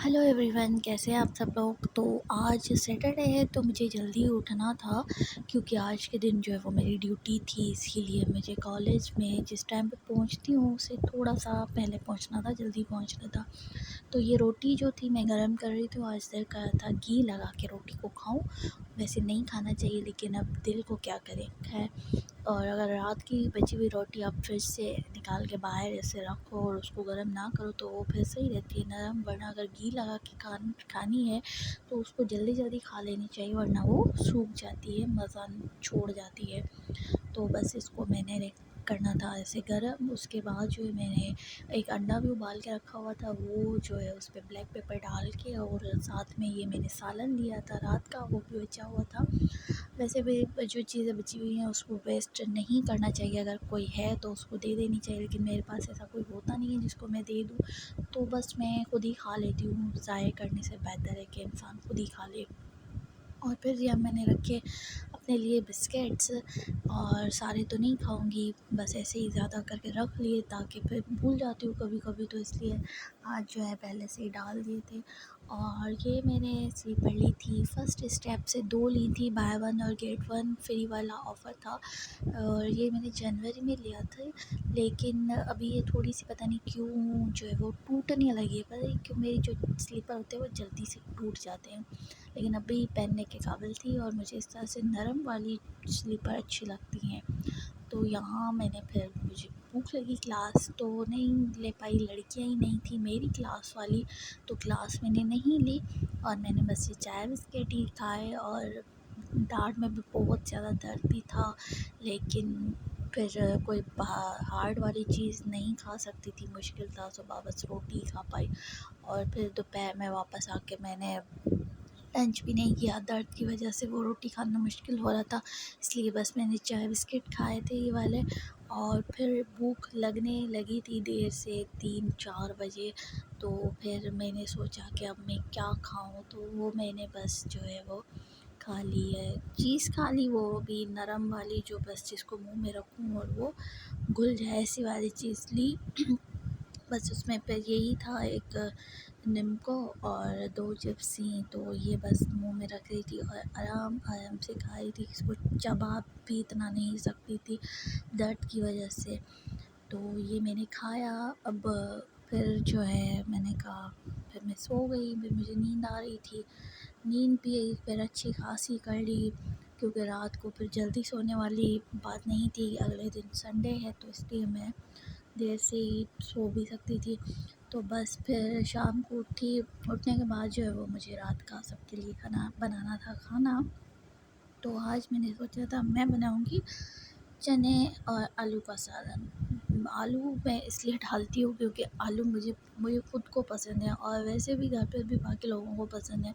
Hello everyone, कैसे हैं आप सब लोग। तो आज सैटरडे है तो मुझे जल्दी उठना था क्योंकि आज के दिन जो है वो मेरी ड्यूटी थी। इसीलिए मुझे कॉलेज में जिस टाइम पे पहुंचती हूँ उससे थोड़ा सा पहले पहुंचना था, जल्दी पहुंचना था। तो ये रोटी जो थी मैं गरम कर रही थी। आज दिल कर रहा था घी लगा के रोटी को खाऊं। वैसे नहीं खाना चाहिए लेकिन अब दिल को क्या करें, खैर। और अगर रात की बची हुई रोटी आप फ्रिज से निकाल के बाहर ऐसे रखो और उसको गर्म ना करो तो वो फिर सही रहती है नरम। वरना अगर घी लगा के खानी है तो उसको जल्दी जल्दी खा लेनी चाहिए, वरना वो सूख जाती है, मज़ा छोड़ जाती है। तो बस इसको मैंने करना था ऐसे गर्म। उसके बाद जो है मैंने एक अंडा भी उबाल के रखा हुआ था, वो जो है उस पर ब्लैक पेपर डाल के, और साथ में ये मैंने सालन लिया था रात का, वो भी बचा हुआ था। वैसे भी जो चीज़ें बची हुई हैं उसको वेस्ट नहीं करना चाहिए। अगर कोई है तो उसको दे देनी चाहिए, लेकिन मेरे पास ऐसा कोई होता नहीं है जिसको मैं दे दूँ। तो बस मैं खुद ही खा लेती हूँ। ज़ाया करने से बेहतर है कि इंसान खुद ही खा ले। और फिर ये मैंने रखे अपने लिए बिस्किट्स। और सारे तो नहीं खाऊंगी, बस ऐसे ही ज़्यादा करके रख लिए ताकि फिर भूल जाती हूँ कभी कभी, तो इसलिए आज जो है पहले से ही डाल दिए थे। और ये मैंने स्लीपर ली थी फर्स्ट स्टेप से, 2 ली थी, बाय वन और गेट वन फ्री वाला ऑफ़र था। और ये मैंने जनवरी में लिया था, लेकिन अभी ये थोड़ी सी पता नहीं क्यों जो है वो टूटने लगी है। पता नहीं क्यों मेरी जो स्लीपर होते हैं वो जल्दी से टूट जाते हैं। लेकिन अभी पहनने के काबिल थी और मुझे इस तरह से नरम वाली स्लीपर अच्छी लगती हैं। तो यहाँ मैंने फिर, मुझे भूख लगी, क्लास तो नहीं ले पाई, लड़कियाँ ही नहीं थी मेरी क्लास वाली, तो क्लास मैंने नहीं ली। और मैंने बस ये चाय बिस्किट ही खाए। और डाँट में भी बहुत ज़्यादा दर्द भी था, लेकिन फिर कोई हार्ड वाली चीज़ नहीं खा सकती थी, मुश्किल था। सुबह बस रोटी खा पाई। और फिर दोपहर में वापस आके मैंने लंच भी नहीं किया, दर्द की वजह से वो रोटी खाना मुश्किल हो रहा था, इसलिए बस मैंने चाय बिस्किट खाए थे ये वाले। और फिर भूख लगने लगी थी देर से, 3-4 बजे। तो फिर मैंने सोचा कि अब मैं क्या खाऊं, तो वो मैंने बस जो है वो खा ली है, चीज़ खा ली, वो भी नरम वाली, जो बस जिसको मुंह में रखूं और वो घुल जाए, ऐसी वाली चीज़ ली। बस उसमें फिर यही था, एक निम्को और 2 चिप्स थी, तो ये बस मुंह में रख रही थी और आराम आराम से खा रही थी। इसको चबा भी इतना नहीं सकती थी दर्द की वजह से। तो ये मैंने खाया। अब फिर जो है मैंने कहा, फिर मैं सो गई। फिर मुझे नींद आ रही थी, नींद भी फिर अच्छी खासी कर ली, क्योंकि रात को फिर जल्दी सोने वाली बात नहीं थी। अगले दिन संडे है तो इसलिए मैं देर से ही सो भी सकती थी। तो बस फिर शाम को उठी, उठने के बाद जो है वो मुझे रात का सबके लिए खाना बनाना था, खाना। तो आज मैंने सोचा था मैं बनाऊंगी चने और आलू का सालन। आलू मैं इसलिए डालती हूँ क्योंकि आलू मुझे मुझे खुद को पसंद है, और वैसे भी घर पर भी बाकी लोगों को पसंद है।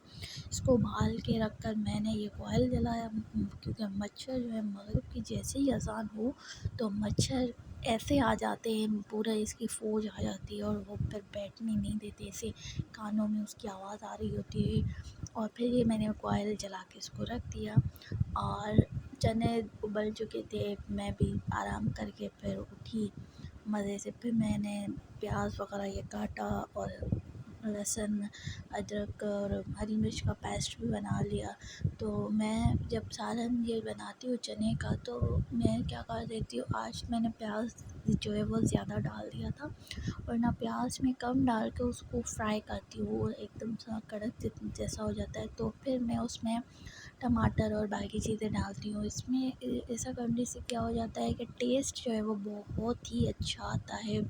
इसको उबाल के रख कर मैंने ये कोयल जलाया, क्योंकि मच्छर जो है मगरिब की जैसे ही अज़ान हो तो मच्छर ऐसे आ जाते हैं, पूरा इसकी फ़ौज आ जाती है, और वो फिर बैठने नहीं देते, ऐसे कानों में उसकी आवाज़ आ रही होती है। और फिर ये मैंने कोयल जला के इसको रख दिया। और चने उबल चुके थे, मैं भी आराम करके फिर उठी मज़े से। फिर मैंने प्याज वगैरह ये काटा, और लहसुन, अदरक और हरी मिर्च का पेस्ट भी बना लिया। तो मैं जब सालन ये बनाती हूँ चने का, तो मैं क्या कर देती हूँ, आज मैंने प्याज जो है वो ज़्यादा डाल दिया था, वरना प्याज में कम डाल के उसको फ्राई करती हूँ और एकदम सा कड़क जैसा हो जाता है। तो फिर मैं उसमें टमाटर और बाकी चीज़ें डालती हूँ। इसमें ऐसा करने से क्या हो जाता है कि टेस्ट जो है वो बहुत ही अच्छा आता है।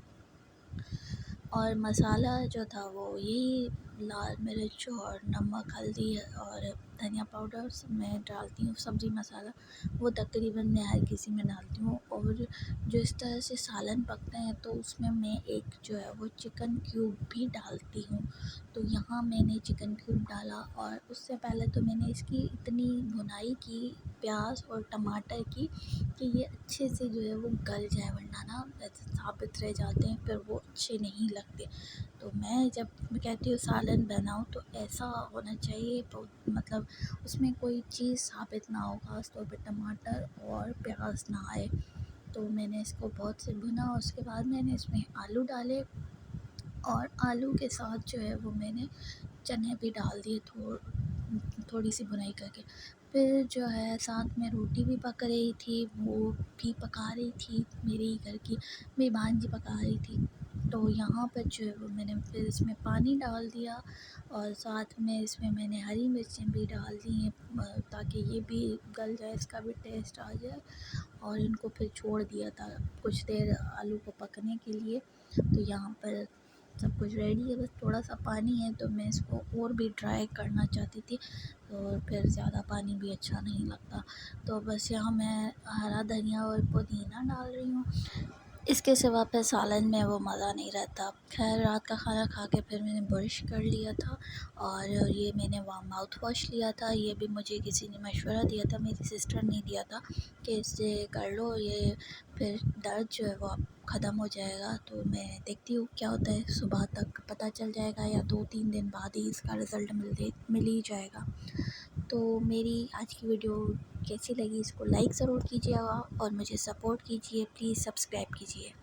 और मसाला जो था वो यही लाल मिर्च और नमक, हल्दी और धनिया पाउडर सब मैं डालती हूँ। सब्ज़ी मसाला वो तकरीबन मैं हर किसी में डालती हूँ। और जो इस तरह से सालन पकते हैं तो उसमें मैं एक जो है वो चिकन क्यूब भी डालती हूँ। तो यहाँ मैंने चिकन क्यूब डाला, और उससे पहले तो मैंने इसकी इतनी भुनाई की प्याज और टमाटर की कि ये अच्छे से जो है वो गल जाए, वरना ना ऐसे साबित रह जाते हैं, फिर वो अच्छे नहीं लगते। तो मैं जब कहती हूँ सालन बनाओ तो ऐसा होना चाहिए, तो मतलब उसमें कोई चीज़ साबित ना हो, ख़ास तौर पे टमाटर और प्याज ना आए। तो मैंने इसको बहुत से भुना, उसके बाद मैंने इसमें आलू डाले। और आलू के साथ जो है वो मैंने चने भी डाल दिए थोड़ी सी भुनाई करके। फिर जो है साथ में रोटी भी पक रही थी, वो भी पका रही थी मेरे ही घर की मेरी भांजी पका रही थी। तो यहाँ पर जो है वो मैंने फिर इसमें पानी डाल दिया और साथ में इसमें मैंने हरी मिर्चें भी डाल दी हैं ताकि ये भी गल जाए, इसका भी टेस्ट आ जाए। और इनको फिर छोड़ दिया था कुछ देर आलू को पकने के लिए। तो यहाँ पर सब कुछ रेडी है, बस थोड़ा सा पानी है तो मैं इसको और भी ड्राई करना चाहती थी, तो फिर ज़्यादा पानी भी अच्छा नहीं लगता। तो बस यहाँ मैं हरा धनिया और पुदीना डाल रही हूँ। इसके सिवा फिर सालन में वो मज़ा नहीं रहता। खैर रात का खाना खा के फिर मैंने ब्रश कर लिया था और ये मैंने माउथ वॉश लिया था। ये भी मुझे किसी ने मशवरा दिया था, मेरी सिस्टर ने दिया था कि इससे कर लो, ये फिर दर्द जो है वो अब ख़त्म हो जाएगा। तो मैं देखती हूँ क्या होता है, सुबह तक पता चल जाएगा या 2-3 दिन बाद ही इसका रिज़ल्ट मिल ही जाएगा। तो मेरी आज की वीडियो कैसी लगी इसको लाइक ज़रूर कीजिएगा और मुझे सपोर्ट कीजिए, प्लीज़ सब्सक्राइब कीजिए।